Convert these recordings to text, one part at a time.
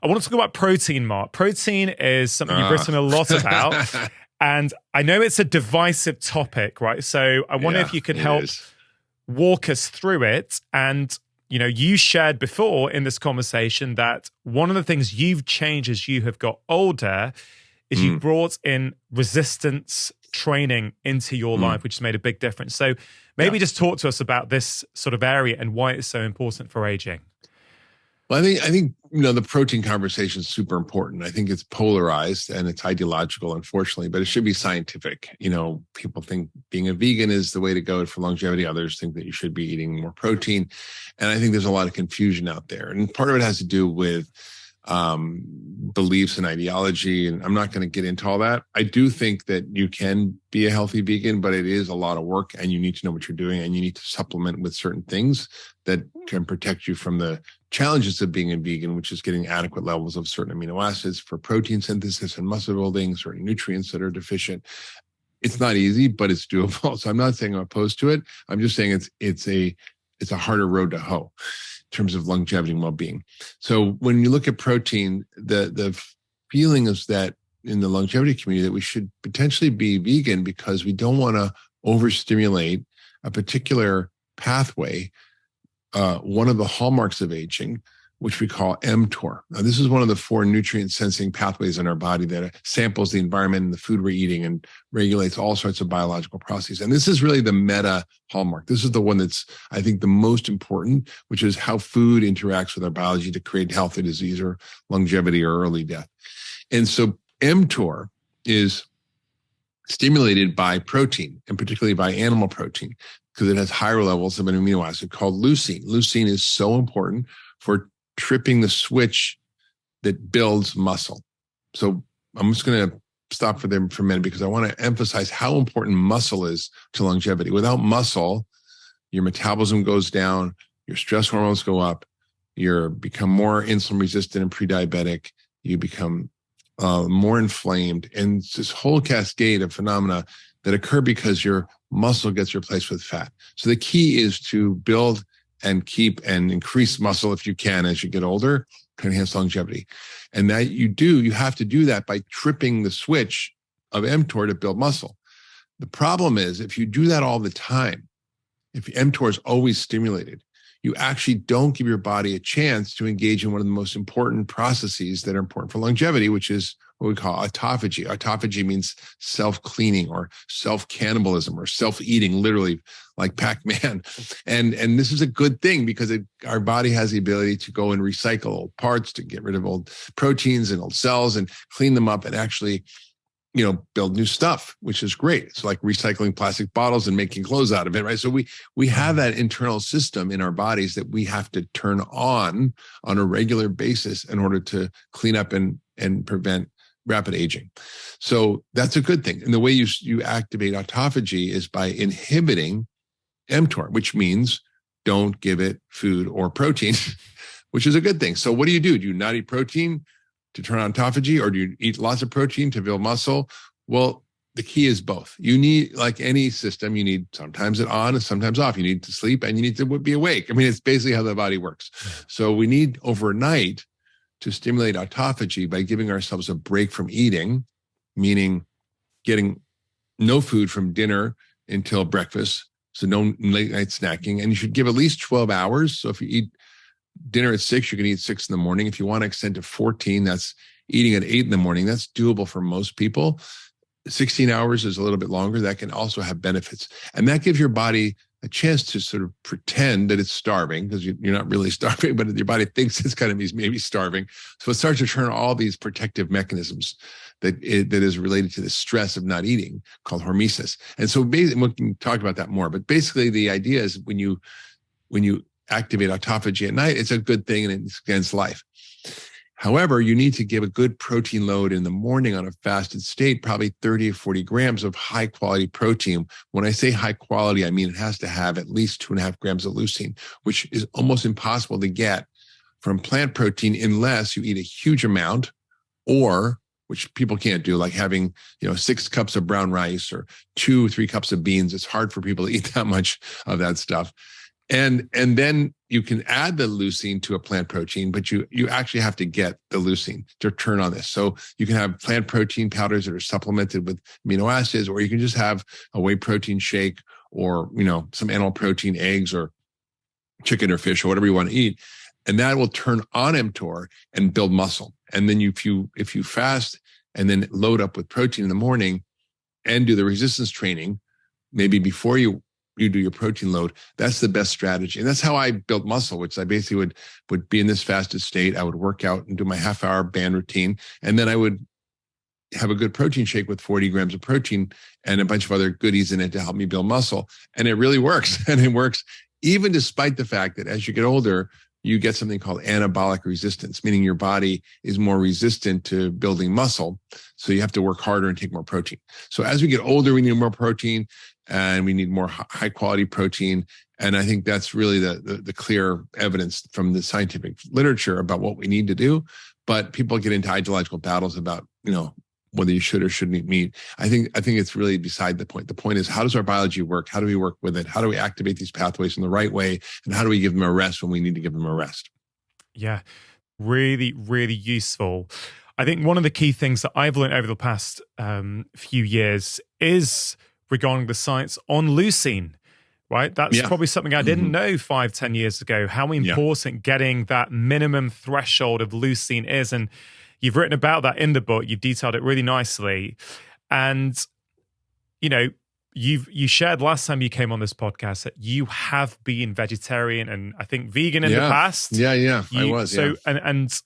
I want to talk about protein, Mark. Protein is something you've written a lot about. And I know it's a divisive topic, right? So I wonder if you could help walk us through it. And, you shared before in this conversation that one of the things you've changed as you have got older is you brought in resistance training into your life, which has made a big difference. So maybe just talk to us about this sort of area and why it's so important for aging. Well, I think the protein conversation is super important. I think it's polarized and it's ideological, unfortunately, but it should be scientific. People think being a vegan is the way to go for longevity. Others think that you should be eating more protein. And I think there's a lot of confusion out there. And part of it has to do with beliefs and ideology. And I'm not going to get into all that. I do think that you can be a healthy vegan, but it is a lot of work and you need to know what you're doing and you need to supplement with certain things that can protect you from the challenges of being a vegan, which is getting adequate levels of certain amino acids for protein synthesis and muscle building, certain nutrients that are deficient. It's not easy, but it's doable. So I'm not saying I'm opposed to it. I'm just saying it's a harder road to hoe in terms of longevity and well-being. So when you look at protein, the feeling is that in the longevity community that we should potentially be vegan because we don't want to overstimulate a particular pathway, one of the hallmarks of aging, which we call mTOR. Now, this is one of the 4 nutrient sensing pathways in our body that samples the environment and the food we're eating and regulates all sorts of biological processes. And this is really the meta hallmark. This is the one that's, I think, the most important, which is how food interacts with our biology to create health or disease or longevity or early death. And so mTOR is stimulated by protein, and particularly by animal protein, because it has higher levels of an amino acid called leucine. Leucine is so important for tripping the switch that builds muscle. So I'm just going to stop for a minute because I want to emphasize how important muscle is to longevity. Without muscle, your metabolism goes down, your stress hormones go up, you become more insulin resistant and pre-diabetic, you become more inflamed, and it's this whole cascade of phenomena that occur because your muscle gets replaced with fat. So the key is to build and keep and increase muscle if you can as you get older, to enhance longevity. And that you have to do that by tripping the switch of mTOR to build muscle. The problem is if you do that all the time, if mTOR is always stimulated, you actually don't give your body a chance to engage in one of the most important processes that are important for longevity, which is what we call autophagy. Autophagy means self-cleaning or self-cannibalism or self-eating, literally like Pac-Man. And this is a good thing because our body has the ability to go and recycle old parts, to get rid of old proteins and old cells and clean them up and actually build new stuff, which is great. It's like recycling plastic bottles and making clothes out of it, right? So we have that internal system in our bodies that we have to turn on a regular basis in order to clean up and prevent rapid aging. So that's a good thing. And the way you activate autophagy is by inhibiting mTOR, which means don't give it food or protein, which is a good thing. So what do? Do you not eat protein to turn on autophagy, or do you eat lots of protein to build muscle? Well, the key is both. You need, like any system, you need sometimes it on and sometimes off. You need to sleep and you need to be awake. I mean, it's basically how the body works. So we need overnight to stimulate autophagy by giving ourselves a break from eating, meaning getting no food from dinner until breakfast. So no late night snacking. And you should give at least 12 hours. So if you eat dinner at 6, you can eat 6 in the morning. If you want to extend to 14, that's eating at 8 in the morning. That's doable for most people. 16 hours is a little bit longer. That can also have benefits. And that gives your body a chance to sort of pretend that it's starving, because you're not really starving, but your body thinks it's kind of maybe starving. So it starts to turn all these protective mechanisms that is related to the stress of not eating, called hormesis. And so basically, we can talk about that more, but basically the idea is when you activate autophagy at night, it's a good thing and it extends life. However, you need to give a good protein load in the morning on a fasted state, probably 30 or 40 grams of high quality protein. When I say high quality, I mean it has to have at least 2.5 grams of leucine, which is almost impossible to get from plant protein unless you eat a huge amount, or, which people can't do, like having 6 cups of brown rice or 2 or 3 cups of beans. It's hard for people to eat that much of that stuff. And then you can add the leucine to a plant protein, but you actually have to get the leucine to turn on this. So you can have plant protein powders that are supplemented with amino acids, or you can just have a whey protein shake, or some animal protein, eggs or chicken or fish or whatever you want to eat, and that will turn on mTOR and build muscle. And then if you fast and then load up with protein in the morning and do the resistance training, maybe before you do your protein load, that's the best strategy. And that's how I built muscle, which I basically would be in this fasted state. I would work out and do my half-hour band routine, and then I would have a good protein shake with 40 grams of protein and a bunch of other goodies in it to help me build muscle. And it really works. And it works even despite the fact that as you get older, you get something called anabolic resistance, meaning your body is more resistant to building muscle. So you have to work harder and take more protein. So as we get older, we need more protein, and we need more high quality protein. And I think that's really the clear evidence from the scientific literature about what we need to do. But people get into ideological battles about, whether you should or shouldn't eat meat. I think it's really beside the point. The point is, how does our biology work? How do we work with it? How do we activate these pathways in the right way? And how do we give them a rest when we need to give them a rest? Yeah, really, really useful. I think one of the key things that I've learned over the past few years is regarding the science on leucine, right? That's probably something I didn't know 5-10 years ago, how important getting that minimum threshold of leucine is. And you've written about that in the book. You've detailed it really nicely. And, you shared last time you came on this podcast that you have been vegetarian and I think vegan in the past. Yeah. I was. So, and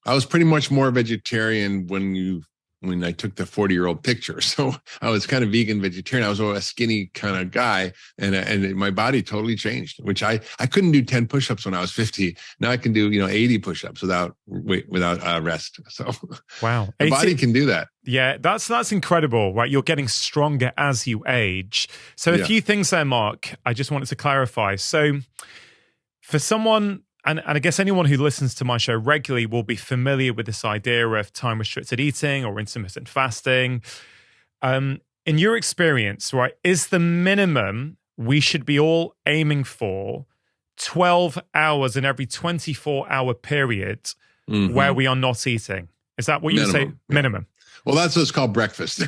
I was pretty much more vegetarian when I took the 40-year-old picture. So I was kind of vegan vegetarian. I was a skinny kind of guy, and my body totally changed, which I couldn't do 10 push-ups when I was 50. Now I can do, 80 push-ups without rest. So wow. The body can do that. Yeah, that's incredible, right? You're getting stronger as you age. So a few things there, Mark, I just wanted to clarify. So for someone, and I guess anyone who listens to my show regularly will be familiar with this idea of time-restricted eating or intermittent fasting. In your experience, right, is the minimum we should be all aiming for 12 hours in every 24-hour period where we are not eating? Is that what you say? Minimum. Well, that's what's called breakfast.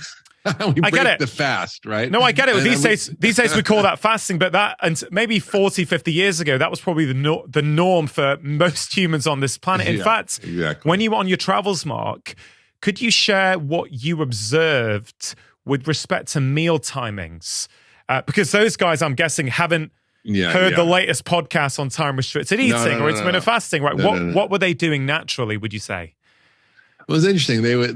I get it. The fast, right? No, I get it. These days we call that fasting, but that, and maybe 40, 50 years ago, that was probably the norm for most humans on this planet. In fact, when you were on your travels, Mark, could you share what you observed with respect to meal timings? Because those guys, I'm guessing, haven't heard the latest podcast on time-restricted eating or intermittent fasting, right? What were they doing naturally, would you say? It was interesting. They would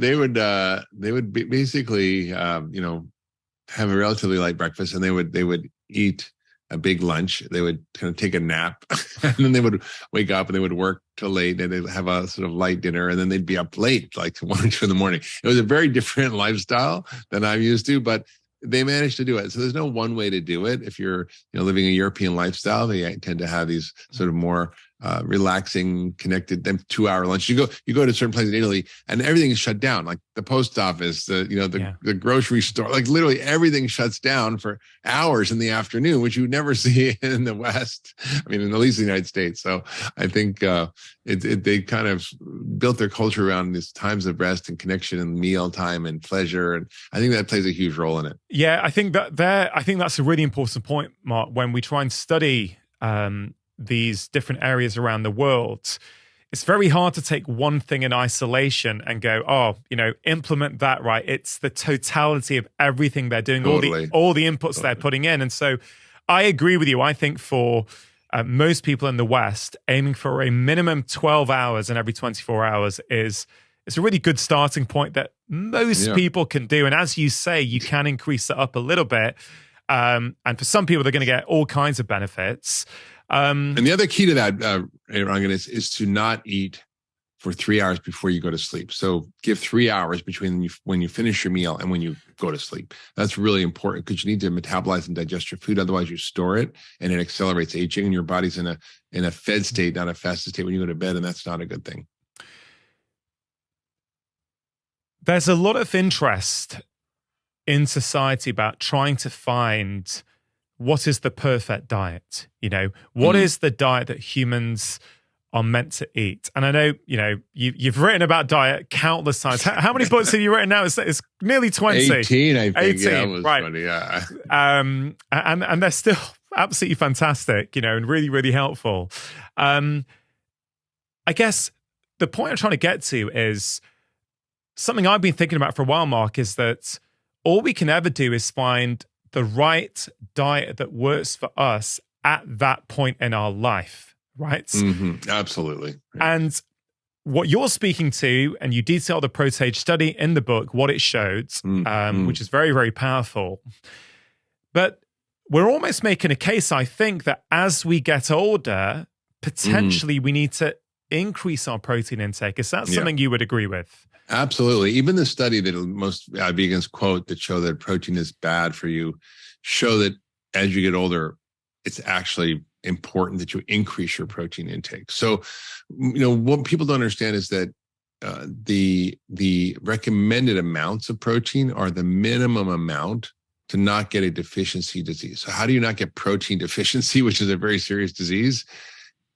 basically, have a relatively light breakfast, and they would eat a big lunch. They would kind of take a nap, and then they would wake up and they would work till late, and they'd have a sort of light dinner, and then they'd be up late, like 1 or 2 in the morning. It was a very different lifestyle than I'm used to, but they managed to do it. So there's no one way to do it. If you're living a European lifestyle, they tend to have these sort of more relaxing, connected, then 2-hour lunch. You go to certain places in Italy, and everything is shut down, like the post office, the grocery store, like literally everything shuts down for hours in the afternoon, which you would never see in the West. I mean, in at least the United States. So I think they kind of built their culture around these times of rest and connection and meal time and pleasure, and I think that plays a huge role in it. Yeah, I think that's a really important point, Mark. When we try and study these different areas around the world, it's very hard to take one thing in isolation and go, implement that, right? It's the totality of everything they're doing, totally. all the inputs they're putting in. And so I agree with you. I think for most people in the West, aiming for a minimum 12 hours in every 24 hours it's a really good starting point that most people can do. And as you say, you can increase it up a little bit. And for some people, they're going to get all kinds of benefits. And the other key to that, Rangan, is to not eat for 3 hours before you go to sleep. So give 3 hours between when you finish your meal and when you go to sleep. That's really important because you need to metabolize and digest your food. Otherwise, you store it and it accelerates aging, and your body's in a fed state, not a fasted state when you go to bed, and that's not a good thing. There's a lot of interest in society about trying to find what is the perfect diet? What is the diet that humans are meant to eat? And I know, you've written about diet countless times. How many books have you written now? It's nearly 20. 18, I think. 18, yeah, that was right. funny. Yeah. And they're still absolutely fantastic, and really, really helpful. I guess the point I'm trying to get to is something I've been thinking about for a while, Mark, is that all we can ever do is find the right diet that works for us at that point in our life, right? Mm-hmm. Absolutely. Yeah. And what you're speaking to, and you detail the ProTage study in the book, what it showed, which is very, very powerful. But we're almost making a case, I think, that as we get older, potentially we need to increase our protein intake. Is that something you would agree with? Absolutely. Even the study that most vegans quote that show that protein is bad for you show that as you get older, it's actually important that you increase your protein intake. So, what people don't understand is that the recommended amounts of protein are the minimum amount to not get a deficiency disease. So how do you not get protein deficiency, which is a very serious disease?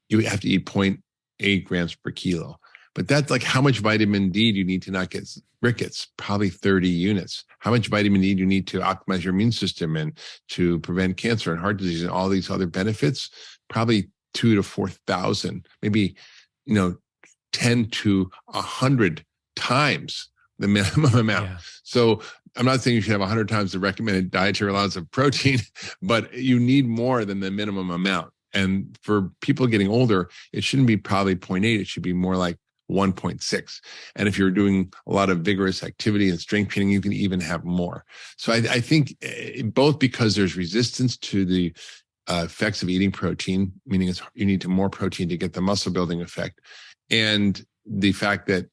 You have to eat 0.8 grams per kilo. But that's like how much vitamin D do you need to not get rickets? Probably 30 units. How much vitamin D do you need to optimize your immune system and to prevent cancer and heart disease and all these other benefits? Probably 2,000 to 4,000, maybe 10 to 100 times the minimum amount. Yeah. So I'm not saying you should have 100 times the recommended dietary allowance of protein, but you need more than the minimum amount. And for people getting older, it shouldn't be probably 0.8. It should be more like 1.6. And if you're doing a lot of vigorous activity and strength training, you can even have more. So I think both because there's resistance to the effects of eating protein, meaning you need more protein to get the muscle building effect, and the fact that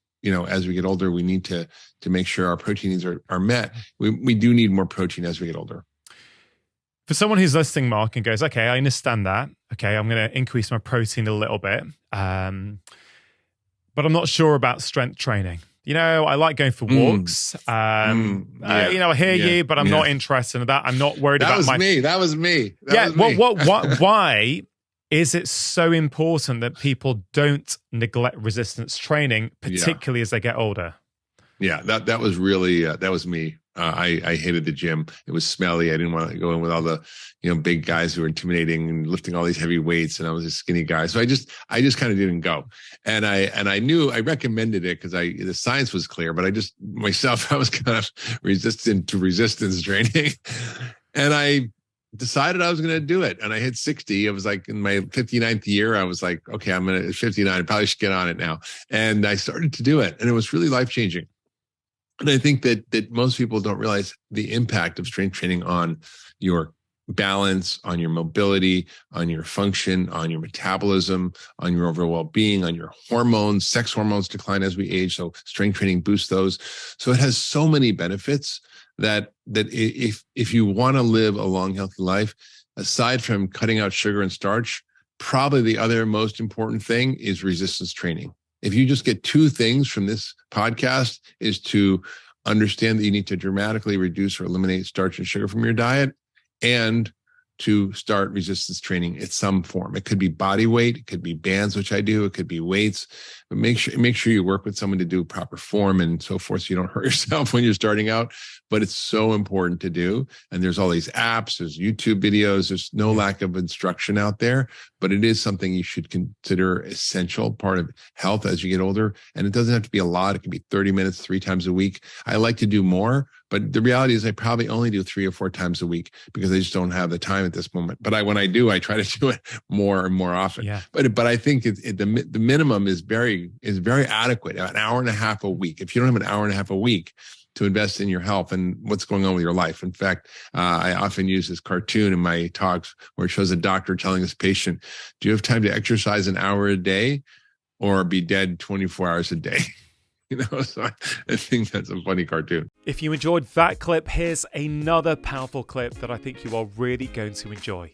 as we get older, we need to make sure our protein needs are met. We do need more protein as we get older. For someone who's listening, Mark, and goes, okay, I understand that. Okay, I'm going to increase my protein a little bit. But I'm not sure about strength training. I like going for walks. I hear you, but I'm not interested in that. I'm not worried about That was me. Why is it so important that people don't neglect resistance training, particularly as they get older? Yeah, that was really, that was me. I hated the gym. It was smelly. I didn't want to go in with all the, big guys who were intimidating and lifting all these heavy weights. And I was a skinny guy. So I just kind of didn't go. And I knew I recommended it because the science was clear, but I was kind of resistant to resistance training. And I decided I was going to do it. And I hit 60. I was like in my 59th year. I was like, okay, I'm going to 59. I probably should get on it now. And I started to do it. And it was really life-changing. And I think that most people don't realize the impact of strength training on your balance, on your mobility, on your function, on your metabolism, on your overall well-being, on your hormones. Sex hormones decline as we age, so strength training boosts those. So it has so many benefits that if you want to live a long, healthy life, aside from cutting out sugar and starch, probably the other most important thing is resistance training. If you just get two things from this podcast, is to understand that you need to dramatically reduce or eliminate starch and sugar from your diet, and to start resistance training in some form. It could be body weight, it could be bands, which I do, it could be weights, but make sure you work with someone to do proper form and so forth, so you don't hurt yourself when you're starting out. But it's so important to do. And there's all these apps, there's YouTube videos, there's no lack of instruction out there, but it is something you should consider essential part of health as you get older. And it doesn't have to be a lot. It can be 30 minutes, 3 times a week. I like to do more, but the reality is I probably only do 3 or 4 times a week because I just don't have the time at this moment. But when I do, I try to do it more and more often. Yeah. But I think the minimum is very adequate. An hour and a half a week. If you don't have an hour and a half a week to invest in your health and what's going on with your life. In fact, I often use this cartoon in my talks where it shows a doctor telling his patient, do you have time to exercise an hour a day or be dead 24 hours a day? So I think that's a funny cartoon. If you enjoyed that clip, here's another powerful clip that I think you are really going to enjoy.